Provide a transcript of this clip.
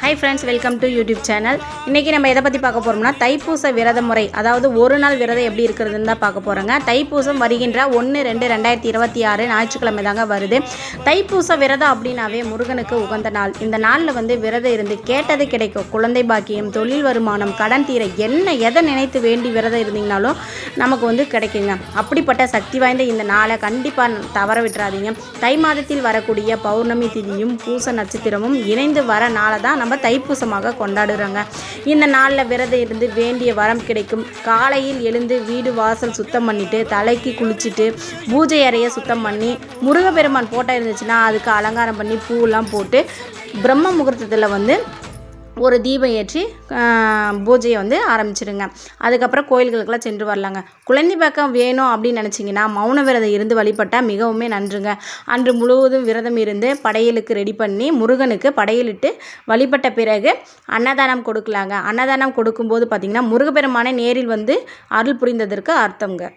Hi friends, welcome to YouTube channel. இன்றைக்கி நம்ம எதை பற்றி பார்க்க போகிறோம்னா தைப்பூச விரத முறை, அதாவது ஒரு நாள் விரதம் எப்படி இருக்கிறதுன்னு தான் பார்க்க போகிறோங்க. தைப்பூசம் வருகின்ற 1/2/2026 ஞாயிற்றுக்கிழமை தாங்க வருது. தைப்பூச விரதம் அப்படின்னாவே முருகனுக்கு உகந்த நாள். இந்த நாளில் விரதம் இருந்து கேட்டது கிடைக்கும். குழந்தை பாக்கியம், தொழில் வருமானம், கடன் தீர, எதை நினைத்து வேண்டி விரதம் இருந்தீங்கனாலும் நமக்கு கிடைக்குங்க. அப்படிப்பட்ட சக்தி வாய்ந்த இந்த நாளை கண்டிப்பாக தவற விட்டுறாதீங்க. தை மாதத்தில் வரக்கூடிய பௌர்ணமி திதியும் பூச நட்சத்திரமும் இணைந்து வர நாளை தான் நம்ம தைப்பூசமாக கொண்டாடுறாங்க. இந்த நாளில் விரதம் இருந்து வேண்டிய வரம் கிடைக்கும். காலையில் எழுந்து வீடு வாசல் சுத்தம் பண்ணிட்டு, தலைக்கு குளிச்சுட்டு, பூஜை அறையை சுத்தம் பண்ணி, முருகப்பெருமான் போட்டோ இருந்துச்சுன்னா அதுக்கு அலங்காரம் பண்ணி பூவெல்லாம் போட்டு பிரம்ம முகூர்த்தத்தில் ஒரு தீபம் ஏற்றி பூஜையை ஆரம்பிச்சிடுங்க. அதுக்கப்புறம் கோயில்களுக்கெல்லாம் சென்று வரலாங்க. குழந்தை பக்கம் வேணும் அப்படின்னு நினச்சிங்கன்னா மௌன விரதம் இருந்து வழிபட்டால் மிகவுமே நன்றுங்க. அன்று முழுவதும் விரதம் இருந்து படையலுக்கு ரெடி பண்ணி முருகனுக்கு படையலிட்டு வழிபட்ட பிறகு அன்னதானம் கொடுக்கலாங்க. அன்னதானம் கொடுக்கும்போது பார்த்திங்கன்னா முருகப்பெருமானை நேரில் அருள் புரிந்ததற்கு அர்த்தங்க.